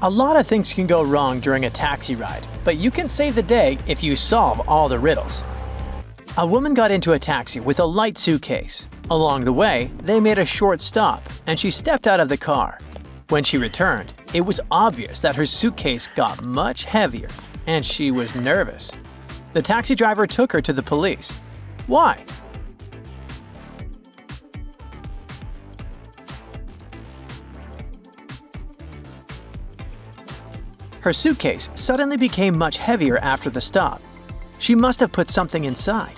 A lot of things can go wrong during a taxi ride, but you can save the day if you solve all the riddles. A woman got into a taxi with a light suitcase. Along the way, they made a short stop, and she stepped out of the car. When she returned, it was obvious that her suitcase got much heavier, and she was nervous. The taxi driver took her to the police. Why? Her suitcase suddenly became much heavier after the stop. She must have put something inside.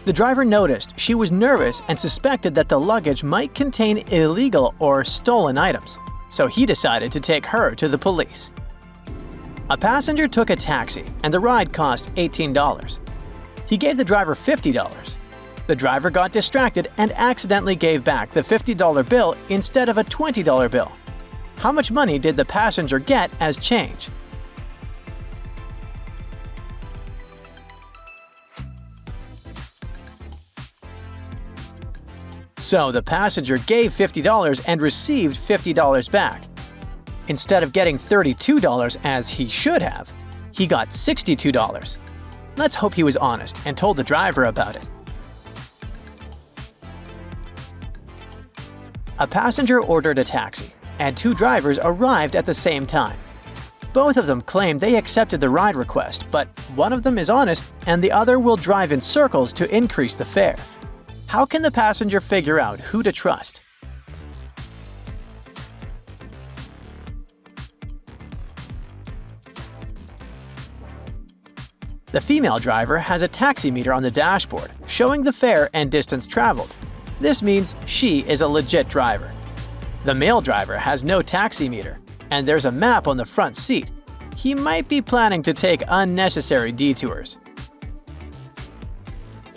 The driver noticed she was nervous and suspected that the luggage might contain illegal or stolen items, so he decided to take her to the police. A passenger took a taxi and the ride cost $18. He gave the driver $50. The driver got distracted and accidentally gave back the $50 bill instead of a $20 bill. How much money did the passenger get as change? So the passenger gave $50 and received $50 back. Instead of getting $32 as he should have, he got $62. Let's hope he was honest and told the driver about it. A passenger ordered a taxi, and two drivers arrived at the same time. Both of them claimed they accepted the ride request, but one of them is honest and the other will drive in circles to increase the fare. How can the passenger figure out who to trust? The female driver has a taximeter on the dashboard, showing the fare and distance traveled. This means she is a legit driver. The male driver has no taximeter, and there's a map on the front seat. He might be planning to take unnecessary detours.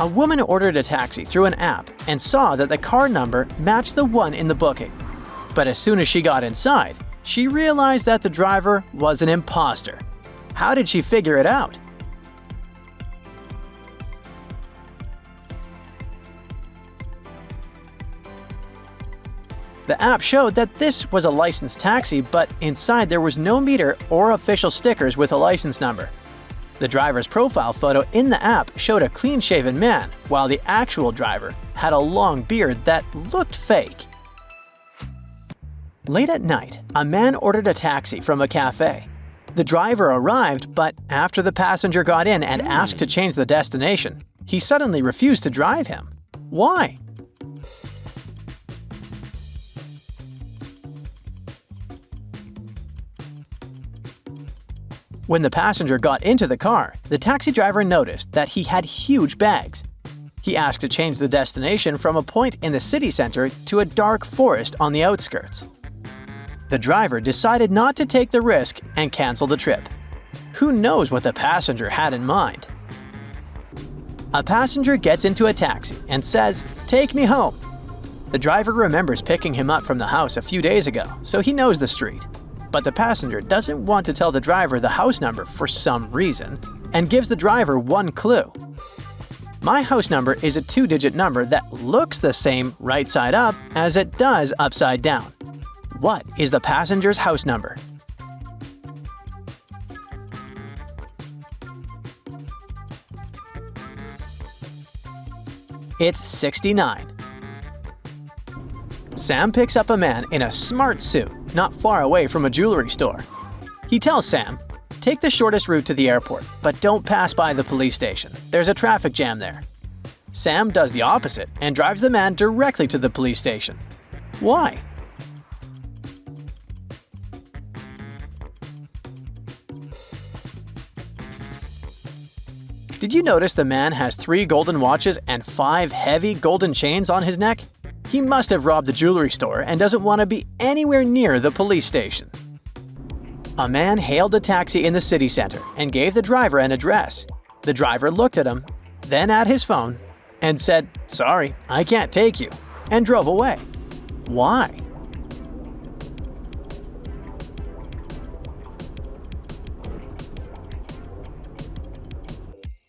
A woman ordered a taxi through an app and saw that the car number matched the one in the booking. But as soon as she got inside, she realized that the driver was an impostor. How did she figure it out? The app showed that this was a licensed taxi, but inside there was no meter or official stickers with a license number. The driver's profile photo in the app showed a clean-shaven man, while the actual driver had a long beard that looked fake. Late at night, a man ordered a taxi from a cafe. The driver arrived, but after the passenger got in and asked to change the destination, he suddenly refused to drive him. Why? When the passenger got into the car, the taxi driver noticed that he had huge bags. He asked to change the destination from a point in the city center to a dark forest on the outskirts. The driver decided not to take the risk and cancel the trip. Who knows what the passenger had in mind? A passenger gets into a taxi and says, "Take me home." The driver remembers picking him up from the house a few days ago, so he knows the street. But the passenger doesn't want to tell the driver the house number for some reason and gives the driver one clue. My house number is a 2-digit number that looks the same right side up as it does upside down. What is the passenger's house number? It's 69. Sam picks up a man in a smart suit not far away from a jewelry store. He tells Sam, "Take the shortest route to the airport, but don't pass by the police station. There's a traffic jam there." Sam does the opposite and drives the man directly to the police station. Why? Did you notice the man has 3 golden watches and 5 heavy golden chains on his neck? He must have robbed the jewelry store and doesn't want to be anywhere near the police station. A man hailed a taxi in the city center and gave the driver an address. The driver looked at him, then at his phone, and said, "Sorry, I can't take you," and drove away. Why?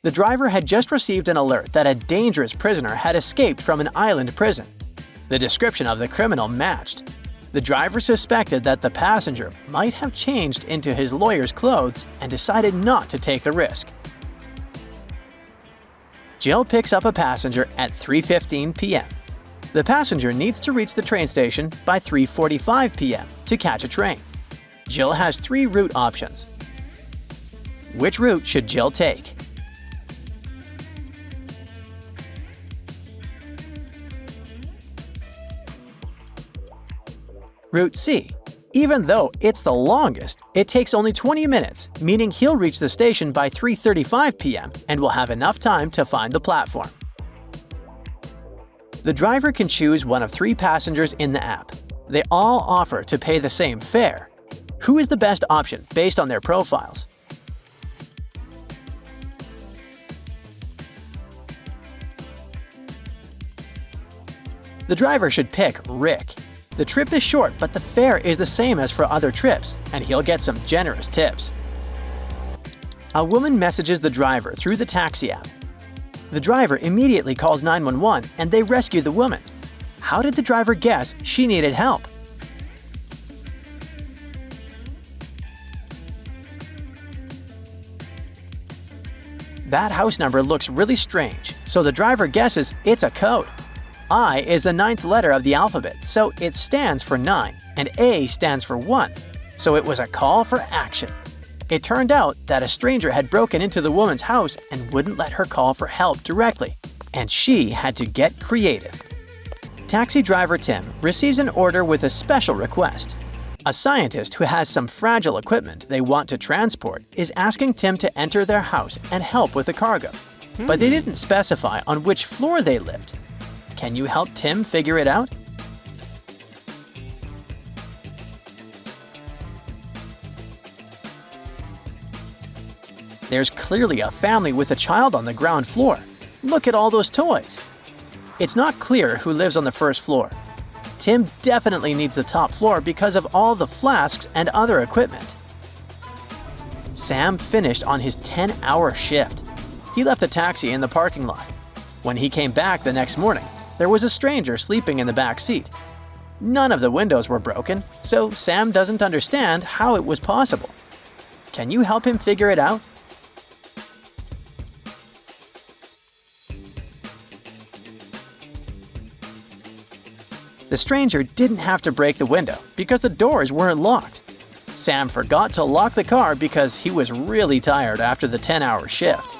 The driver had just received an alert that a dangerous prisoner had escaped from an island prison. The description of the criminal matched. The driver suspected that the passenger might have changed into his lawyer's clothes and decided not to take the risk. Jill picks up a passenger at 3:15 p.m. The passenger needs to reach the train station by 3:45 p.m. to catch a train. Jill has 3 route options. Which route should Jill take? Route C. Even though it's the longest, it takes only 20 minutes, meaning he'll reach the station by 3:35 p.m. and will have enough time to find the platform. The driver can choose one of 3 passengers in the app. They all offer to pay the same fare. Who is the best option based on their profiles? The driver should pick Rick. The trip is short, but the fare is the same as for other trips, and he'll get some generous tips. A woman messages the driver through the taxi app. The driver immediately calls 911 and they rescue the woman. How did the driver guess she needed help? That house number looks really strange, so the driver guesses it's a code. I is the 9th letter of the alphabet, so it stands for 9, and A stands for 1, so it was a call for action. It turned out that a stranger had broken into the woman's house and wouldn't let her call for help directly, and she had to get creative. Taxi driver Tim receives an order with a special request. A scientist who has some fragile equipment they want to transport is asking Tim to enter their house and help with the cargo, but they didn't specify on which floor they lived. Can you help Tim figure it out? There's clearly a family with a child on the ground floor. Look at all those toys. It's not clear who lives on the first floor. Tim definitely needs the top floor because of all the flasks and other equipment. Sam finished on his 10-hour shift. He left the taxi in the parking lot. When he came back the next morning, there was a stranger sleeping in the back seat. None of the windows were broken, so Sam doesn't understand how it was possible. Can you help him figure it out? The stranger didn't have to break the window because the doors weren't locked. Sam forgot to lock the car because he was really tired after the 10-hour shift.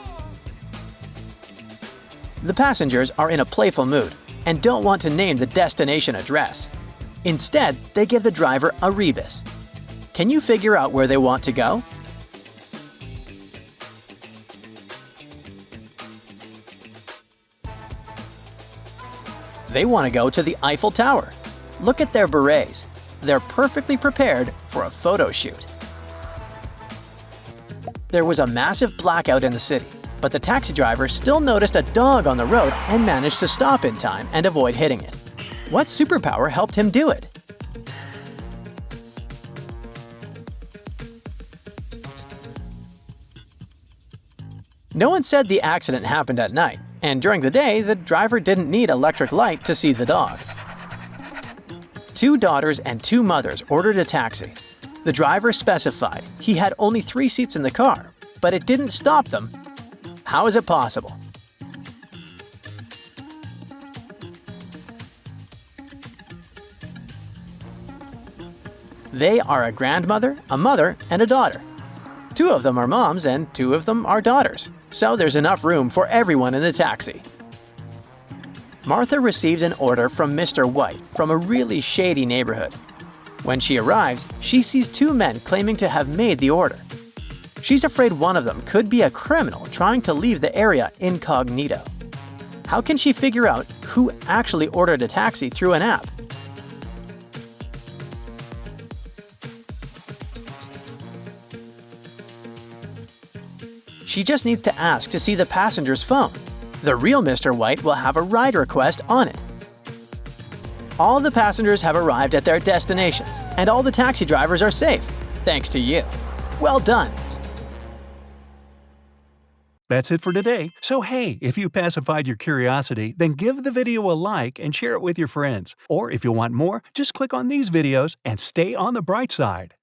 The passengers are in a playful mood and don't want to name the destination address. Instead, they give the driver a rebus. Can you figure out where they want to go? They want to go to the Eiffel Tower. Look at their berets. They're perfectly prepared for a photo shoot. There was a massive blackout in the city, but the taxi driver still noticed a dog on the road and managed to stop in time and avoid hitting it. What superpower helped him do it? No one said the accident happened at night, and during the day, the driver didn't need electric light to see the dog. 2 daughters and 2 mothers ordered a taxi. The driver specified he had only 3 seats in the car, but it didn't stop them. How is it possible? They are a grandmother, a mother, and a daughter. 2 of them are moms and 2 of them are daughters, so there's enough room for everyone in the taxi. Martha receives an order from Mr. White from a really shady neighborhood. When she arrives, she sees 2 men claiming to have made the order. She's afraid one of them could be a criminal trying to leave the area incognito. How can she figure out who actually ordered a taxi through an app? She just needs to ask to see the passenger's phone. The real Mr. White will have a ride request on it. All the passengers have arrived at their destinations, and all the taxi drivers are safe, thanks to you. Well done! That's it for today. So hey, if you pacified your curiosity, then give the video a like and share it with your friends. Or if you want more, just click on these videos and stay on the bright side.